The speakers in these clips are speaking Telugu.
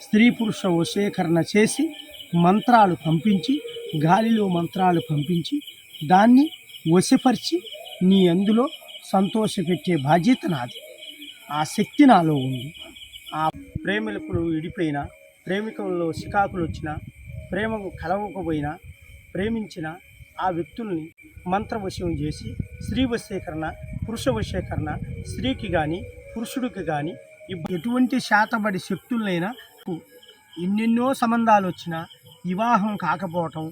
స్త్రీ పురుష వశీకరణ చేసి మంత్రాలు పంపించి, గాలిలో మంత్రాలు పంపించి దాన్ని వశపరిచి నీ అందులో సంతోషపెట్టే బాధ్యత నాది. ఆ శక్తి నాలో ఉంది. ఆ ప్రేమికులు విడిపోయినా, ప్రేమికుల్లో చికాకులు వచ్చినా, ప్రేమకు కలవకపోయినా, ప్రేమించిన ఆ వ్యక్తుల్ని మంత్రవశం చేసి స్త్రీ వశీకరణ, పురుష వశీకరణ, స్త్రీకి కానీ పురుషుడికి కానీ ఎటువంటి శాతబడి శక్తులనైనా ఎన్నెన్నో సంబంధాలు వచ్చినా వివాహం కాకపోవటం,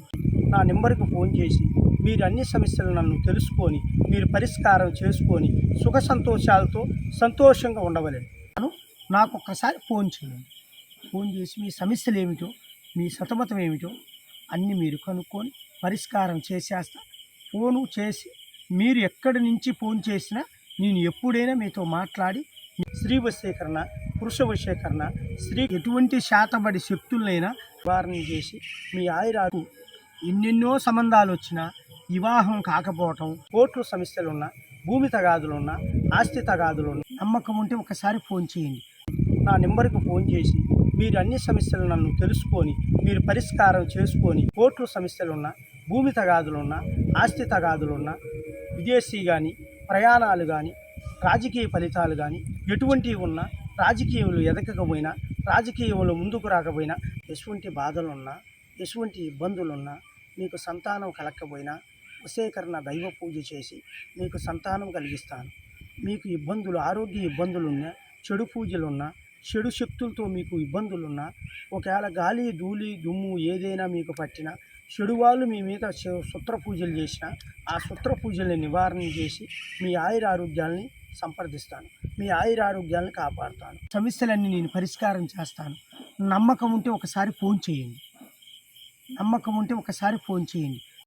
నా నెంబర్కి ఫోన్ చేసి మీరు అన్ని సమస్యలు నన్ను తెలుసుకొని మీరు పరిష్కారం చేసుకొని సుఖ సంతోషాలతో సంతోషంగా ఉండవలేను. నాకు ఒక్కసారి ఫోన్ చేయండి. ఫోన్ చేసి మీ సమస్యలు ఏమిటో, మీ సతమతం ఏమిటో అన్నీ మీరు కనుక్కొని పరిష్కారం చేసేస్తా. ఫోను చేసి మీరు ఎక్కడి నుంచి ఫోన్ చేసినా నేను ఎప్పుడైనా మీతో మాట్లాడి స్త్రీ వశీకరణ, పురుష వశీకరణ, స్త్రీ ఎటువంటి శాతబడి శక్తులనైనా నివారణ చేసి మీ ఆయురాకు ఎన్నెన్నో సంబంధాలు వచ్చినా వివాహం కాకపోవటం, కోర్టు సమస్యలున్నా, భూమి తగాదులున్నా, ఆస్తి తగాదులున్నా నమ్మకం ఉంటే ఒకసారి ఫోన్ చేయండి. నా నెంబర్కి ఫోన్ చేసి మీరు అన్ని సమస్యలు నన్ను తెలుసుకొని మీరు పరిష్కారం చేసుకొని కోర్టు సమస్యలున్నా, భూమి తగాదులున్నా, ఆస్తి తగాదులున్నా, విదేశీ కానీ ప్రయాణాలు కానీ రాజకీయ ఫలితాలు కానీ ఎటువంటివి ఉన్నా, రాజకీయంలో ఎదగకపోయినా, రాజకీయంలో ముందుకు రాకపోయినా, ఎటువంటి బాధలున్నా, ఎటువంటి ఇబ్బందులున్నా, మీకు సంతానం కలగకపోయినా వశీకరణ దైవ పూజ చేసి మీకు సంతానం కలిగిస్తాను. మీకు ఇబ్బందులు, ఆరోగ్య ఇబ్బందులున్నా, చెడు పూజలున్నా, చెడు శక్తులతో మీకు ఇబ్బందులున్నా, ఒకవేళ గాలి ధూళి దుమ్ము ఏదైనా మీకు పట్టినా, చెడు వాళ్ళు మీ మీద సుత్ర పూజలు చేసినా ఆ సుత్ర పూజల్ని నివారణ చేసి మీ ఆయురారోగ్యాల్ని సంప్రదిస్తాను. మీ ఆయురారోగ్యాలను కాపాడుతాను. సమస్యలన్నీ నేను పరిష్కారం చేస్తాను. నమ్మకం ఉంటే ఒకసారి ఫోన్ చేయండి. నమ్మకం ఉంటే ఒకసారి ఫోన్ చేయండి.